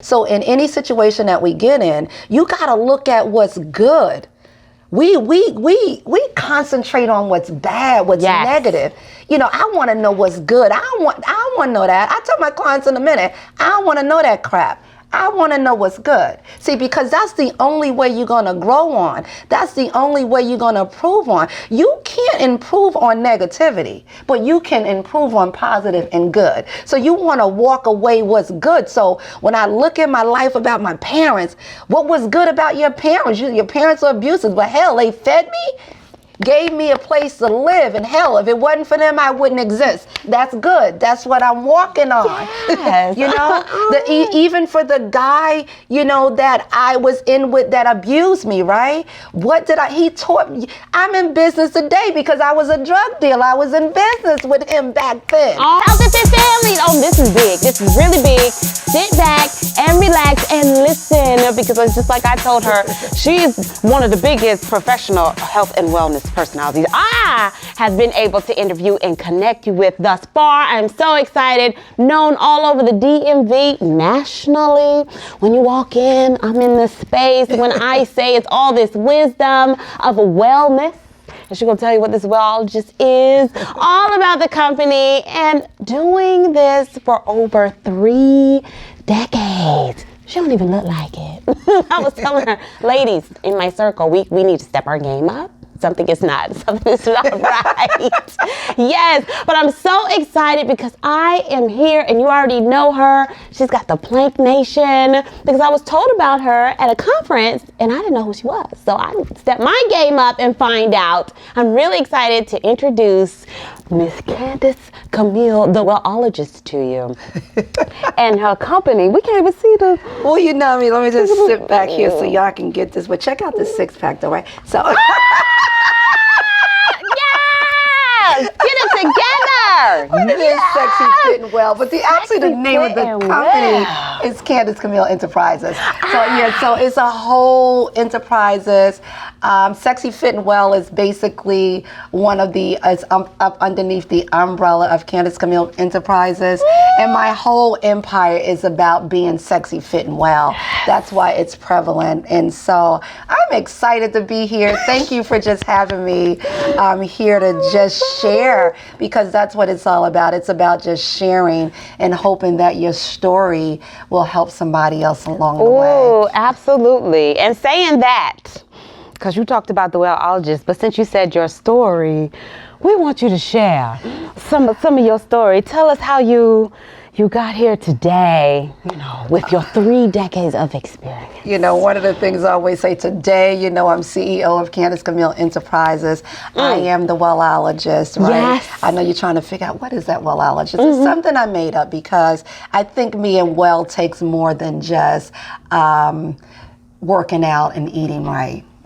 So in any situation that we get in, you got to look at what's good. We concentrate on what's bad, what's negative. I want to know what's good. I want to know that. I tell my clients in a minute, I don't want to know that crap. I want to know what's good. See, because that's the only way you're going to grow on. That's the only way you're going to improve on. You can't improve on negativity, but you can improve on positive and good. So you want to walk away what's good. So when I look at my life about my parents, what was good about your parents? Your parents are abusive, but hell, they fed me, gave me a place to live, and hell, if it wasn't for them, I wouldn't exist. That's good. That's what I'm walking on. Yes. Even for the guy, that I was in with that abused me, right? He taught me. I'm in business today because I was a drug dealer. I was in business with him back then. Oh, Health and Fit family. Oh, this is big. This is really big. Sit back and relax and listen, because it's just like I told her, she is one of the biggest professional health and wellness personalities I have been able to interview and connect you with thus far. I'm so excited. Known all over the DMV, nationally. When you walk in, I'm in the space. When I say it's all this wisdom of wellness, and she's going to tell you what this wellologist is, all about the company, and doing this for over 3 decades. She don't even look like it. I was telling her, ladies in my circle, we need to step our game up. Something is not right. Yes, but I'm so excited because I am here, and you already know her. She's got the Plank Nation, because I was told about her at a conference and I didn't know who she was. So I stepped my game up and find out. I'm really excited to introduce Miss Candace Camille, the Wellologist, to you. And her company, we can't even see the... Well, you know me, let me just sit back here so y'all can get this. But check out this 6-pack though, right? So... Get it together. It is Sexy Fit and Well, but actually the name of the company is Candice Camille Enterprises. So it's a whole enterprises. Sexy Fit and Well is basically one of the up underneath the umbrella of Candice Camille Enterprises, and my whole empire is about being sexy, fit, and well. That's why it's prevalent, and so I'm excited to be here. Thank you for just having me. I'm here to just share, because that's what it's all about. It's about just sharing and hoping that your story will help somebody else along the way. Oh, absolutely. And saying that, because you talked about the wellologist, but since you said your story, we want you to share some of your story. Tell us how you got here today, with your 3 decades of experience. One of the things I always say today, I'm CEO of Candice Camille Enterprises. I am the wellologist, right? Yes. I know you're trying to figure out what is that wellologist. It's something I made up because I think being well takes more than just working out and eating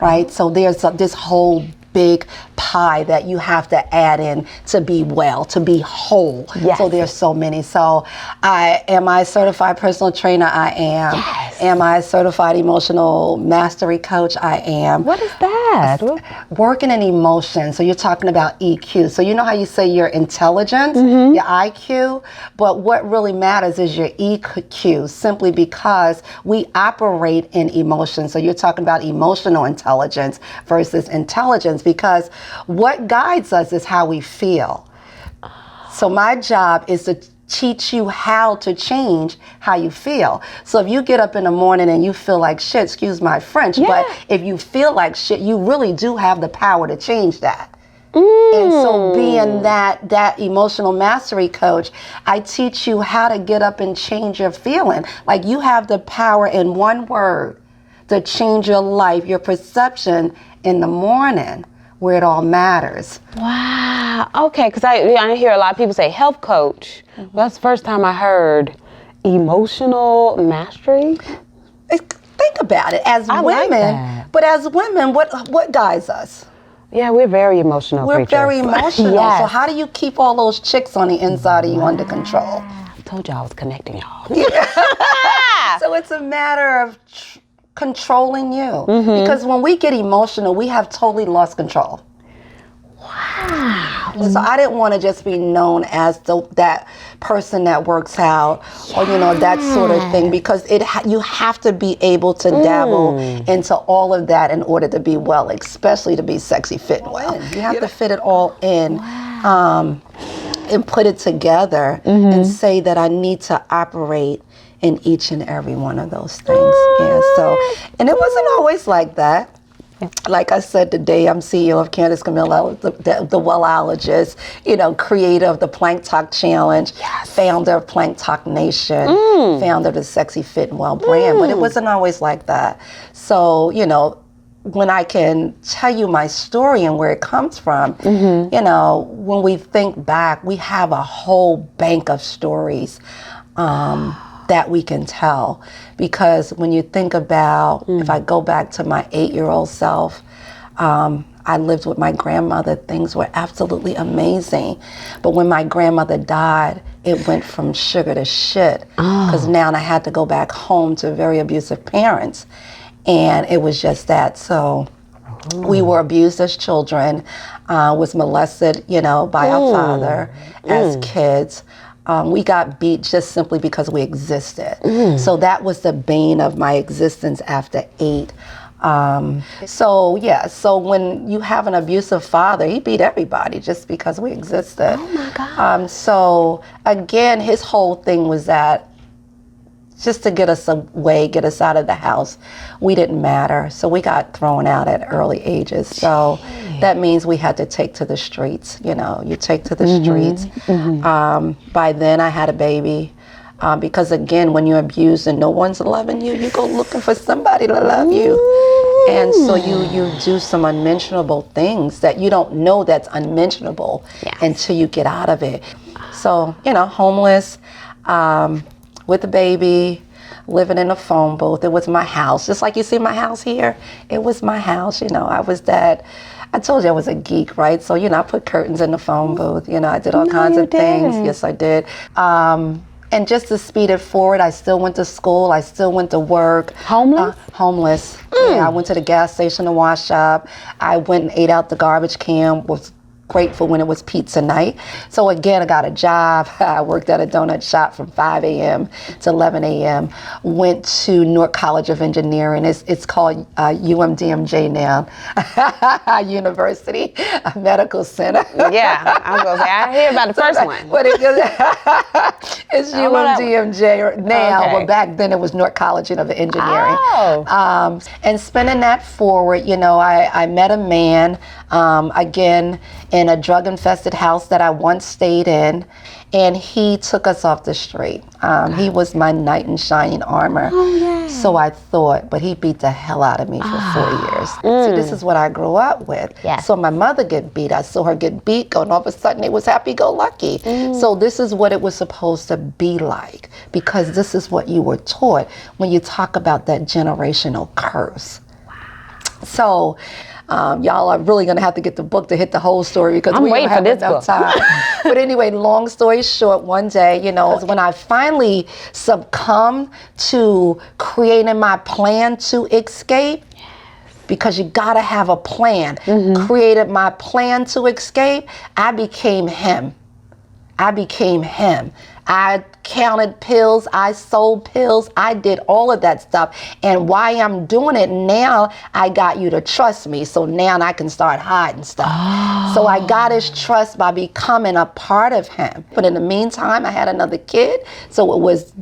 right? So there's this whole big pie that you have to add in to be well, to be whole. Yes. So there's so many. So am I a certified personal trainer? I am. Yes. Am I a certified emotional mastery coach? I am. What is that? Working in emotion. So you're talking about EQ. So you know how you say your intelligence, your IQ, but what really matters is your EQ, simply because we operate in emotion. So you're talking about emotional intelligence versus intelligence, because what guides us is how we feel. So my job is to teach you how to change how you feel. So if you get up in the morning and you feel like shit, excuse my French, but if you feel like shit, you really do have the power to change that. And so being that emotional mastery coach, I teach you how to get up and change your feeling. Like, you have the power in one word to change your life, your perception in the morning, where it all matters. Wow. Okay, because I hear a lot of people say health coach. Well, that's the first time I heard emotional mastery. Think about it. As women, but as women, what guides us? Yeah, we're very emotional We're creatures. very emotional. Yes. So how do you keep all those chicks on the inside of you under control? I told you I was connecting y'all. So it's a matter of controlling you. Because when we get emotional, we have totally lost control. Wow. So I didn't want to just be known as that person that works out or, that sort of thing, because you have to be able to dabble into all of that in order to be well, especially to be sexy, fit, and well. You have to fit it all in. And put it together and say that I need to operate in each and every one of those things. And it wasn't always like that. Like I said, today I'm CEO of Candice Camille, the Wellologist, creator of the Plank Talk Challenge, founder of Plank Talk Nation, founder of the Sexy Fit and Well brand. But it wasn't always like that. So, when I can tell you my story and where it comes from, when we think back, we have a whole bank of stories that we can tell. Because when you think about, if I go back to my 8-year-old self, I lived with my grandmother. Things were absolutely amazing. But when my grandmother died, it went from sugar to shit. Because now I had to go back home to very abusive parents. And it was just that. So we were abused as children, was molested, by our father as kids. We got beat just simply because we existed. So that was the bane of my existence after 8. So when you have an abusive father, he beat everybody just because we existed. Oh my God. So again, his whole thing was that just to get us away, get us out of the house, we didn't matter. So we got thrown out at early ages. So that means we had to take to the streets. You take to the streets. By then I had a baby. Because again, when you're abused and no one's loving you, you go looking for somebody to love you. And so you do some unmentionable things that you don't know that's unmentionable until you get out of it. So, homeless, with a baby, living in a phone booth. It was my house. Just like you see my house here, it was my house. I was that. I told you I was a geek, right? So, I put curtains in the phone booth. I did all kinds of things. Yes, I did. And just to speed it forward, I still went to school. I still went to work. Homeless? Homeless. Yeah, I went to the gas station to wash up. I went and ate out the garbage can, was grateful when it was pizza night. So again, I got a job. I worked at a donut shop from 5 a.m. to 11 a.m. Went to Newark College of Engineering. It's called UMDMJ now. University Medical Center. Yeah, I was going to say, I hear about the first one. But it's UMDMJ now, but back then it was Newark College of Engineering. And spinning that forward, I met a man, again, in a drug-infested house that I once stayed in, and he took us off the street. He was my knight in shining armor. So I thought, but he beat the hell out of me for 4 years. So this is what I grew up with. So my mother get beat. I saw her get beat, and all of a sudden it was happy-go-lucky. So this is what it was supposed to be like, because this is what you were taught when you talk about that generational curse. So y'all are really going to have to get the book to hit the whole story, because we don't have enough time. But anyway, long story short, one day, when I finally succumbed to creating my plan to escape, because you got to have a plan. Created my plan to escape, I became him. I counted pills, I sold pills, I did all of that stuff. And why I'm doing it now, I got you to trust me. So now I can start hiding stuff. So I got his trust by becoming a part of him. But in the meantime, I had another kid. So it was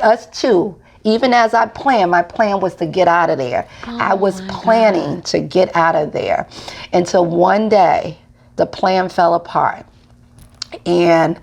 us two. Even as I planned, my plan was to get out of there. I was planning to get out of there until one day the plan fell apart. And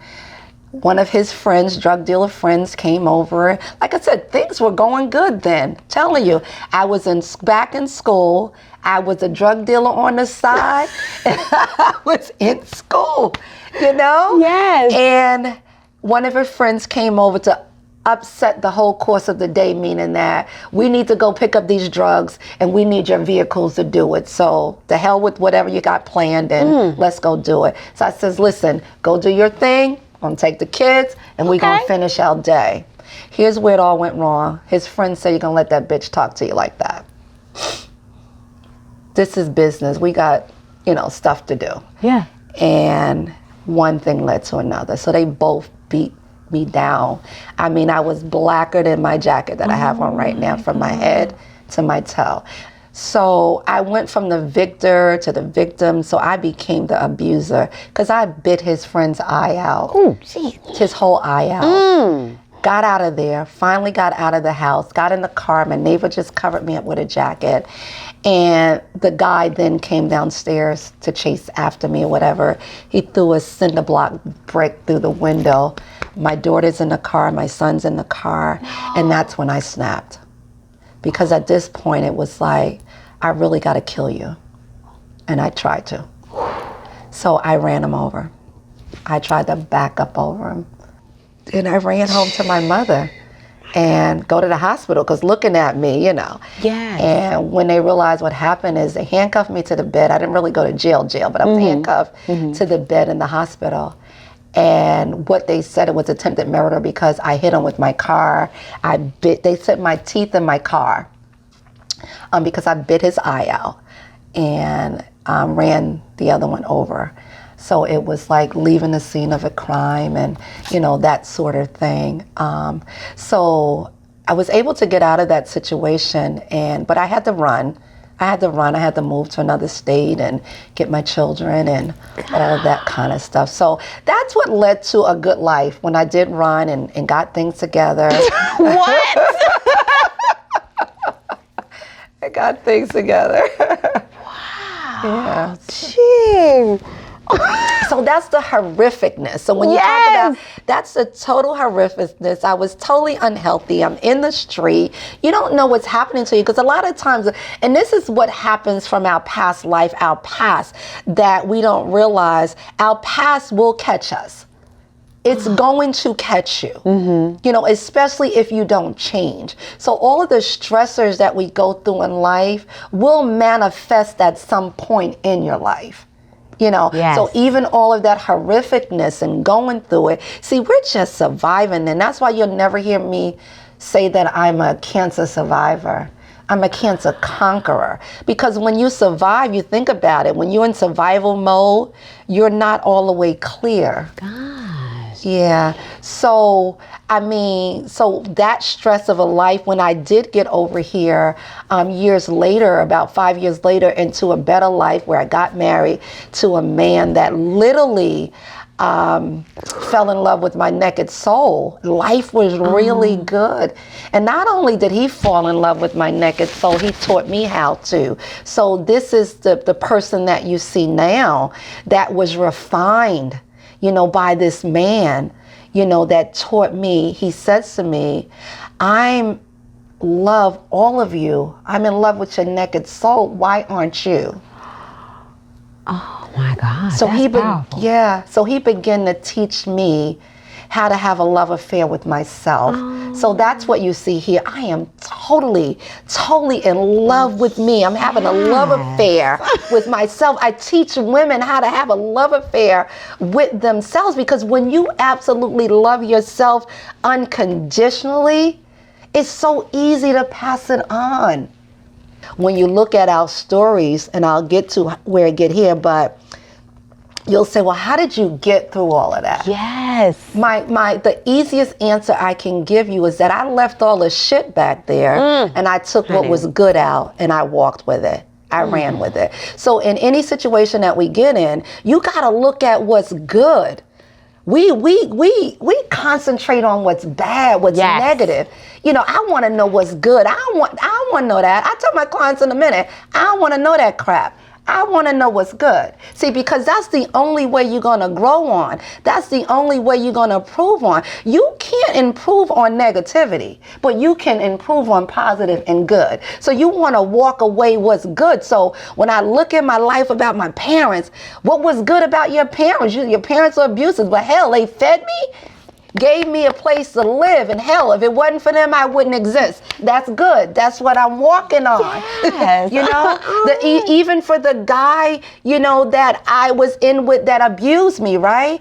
one of his friends, drug dealer friends, came over. Like I said, things were going good then. Telling you, I was back in school. I was a drug dealer on the side. And I was in school, Yes. And one of his friends came over to upset the whole course of the day, meaning that we need to go pick up these drugs and we need your vehicles to do it. So the hell with whatever you got planned, and let's go do it. So I says, listen, go do your thing. I'm gonna take the kids and we're gonna finish our day. Here's where it all went wrong. His friend said, you're gonna let that bitch talk to you like that. This is business. We got, stuff to do. Yeah. And one thing led to another. So they both beat me down. I mean, I was blacker than my jacket that I have on right now, from my head to my toe. So I went from the victor to the victim. So I became the abuser because I bit his friend's eye out. Oh, geez. His whole eye out. Got out of there, finally got out of the house, got in the car. My neighbor just covered me up with a jacket. And the guy then came downstairs to chase after me or whatever. He threw a cinder block brick through the window. My daughter's in the car, my son's in the car. And that's when I snapped. Because at this point it was like, I really got to kill you. And I tried to. So I ran him over. I tried to back up over him. And I ran home to my mother and go to the hospital because looking at me, you know. Yes. And when they realized what happened is they handcuffed me to the bed. I didn't really go to jail, but I was handcuffed to the bed in the hospital. And what they said, it was attempted murder because I hit him with my car. They set my teeth in my car because I bit his eye out and ran the other one over. So it was like leaving the scene of a crime and, you know, that sort of thing. So I was able to get out of that situation, but I had to run. I had to move to another state and get my children and all that kind of stuff. So that's what led to a good life when I did run and got things together. What? I got things together. Wow. Yeah. Gee. So that's the horrificness. So when you talk about, that's the total horrificness. I was totally unhealthy. I'm in the street. You don't know what's happening to you because a lot of times, and this is what happens from our past life, our past, that we don't realize, our past will catch us. It's going to catch you, you know, especially if you don't change. So all of the stressors that we go through in life will manifest at some point in your life. You know, so even all of that horrificness and going through it, see, we're just surviving. And that's why you'll never hear me say that I'm a cancer survivor. I'm a cancer conqueror. Because when you survive, you think about it. When you're in survival mode, you're not all the way clear. Gosh. Yeah. So, I mean, so that stress of a life, when I did get over here years later, about 5 years later, into a better life where I got married to a man that literally fell in love with my naked soul. Life was really good. And not only did he fall in love with my naked soul, he taught me how to. So this is the person that you see now that was refined, you know, by this man, you know, that taught me. He says to me, I love all of you. I'm in love with your naked soul. Why aren't you? Oh my God. So that's so he began to teach me how to have a love affair with myself. So that's what you see here. I am totally in love with me. I'm having a love affair with myself. I teach women how to have a love affair with themselves, because when you absolutely love yourself unconditionally, it's so easy to pass it on. When you look at our stories, and I'll get to where I get here, but you'll say, well, how did you get through all of that? Yes. The easiest answer I can give you is that I left all the shit back there and I took what was good out and I walked with it. I ran with it. So in any situation that we get in, you gotta look at what's good. We concentrate on what's bad, what's negative. You know, I want to know what's good. I don't want to know that. I tell my clients in a minute, I don't want to know that crap. I want to know what's good. See, because that's the only way you're going to grow on. That's the only way you're going to improve on. You can't improve on negativity, but you can improve on positive and good. So you want to walk away what's good. So when I look at my life about my parents, what was good about your parents? Your parents are abusive, but hell, they fed me, gave me a place to live, and hell, if it wasn't for them, I wouldn't exist. That's good. That's what I'm walking on. Yes. You know, even for the guy, you know, that I was in with that abused me, right?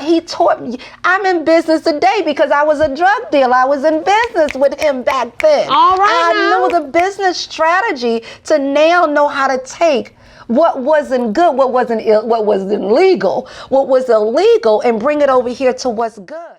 He taught me, I'm in business today because I was a drug dealer. I was in business with him back then. All right. I knew the business strategy to now know how to take what wasn't good, what wasn't legal, what was illegal, and bring it over here to what's good.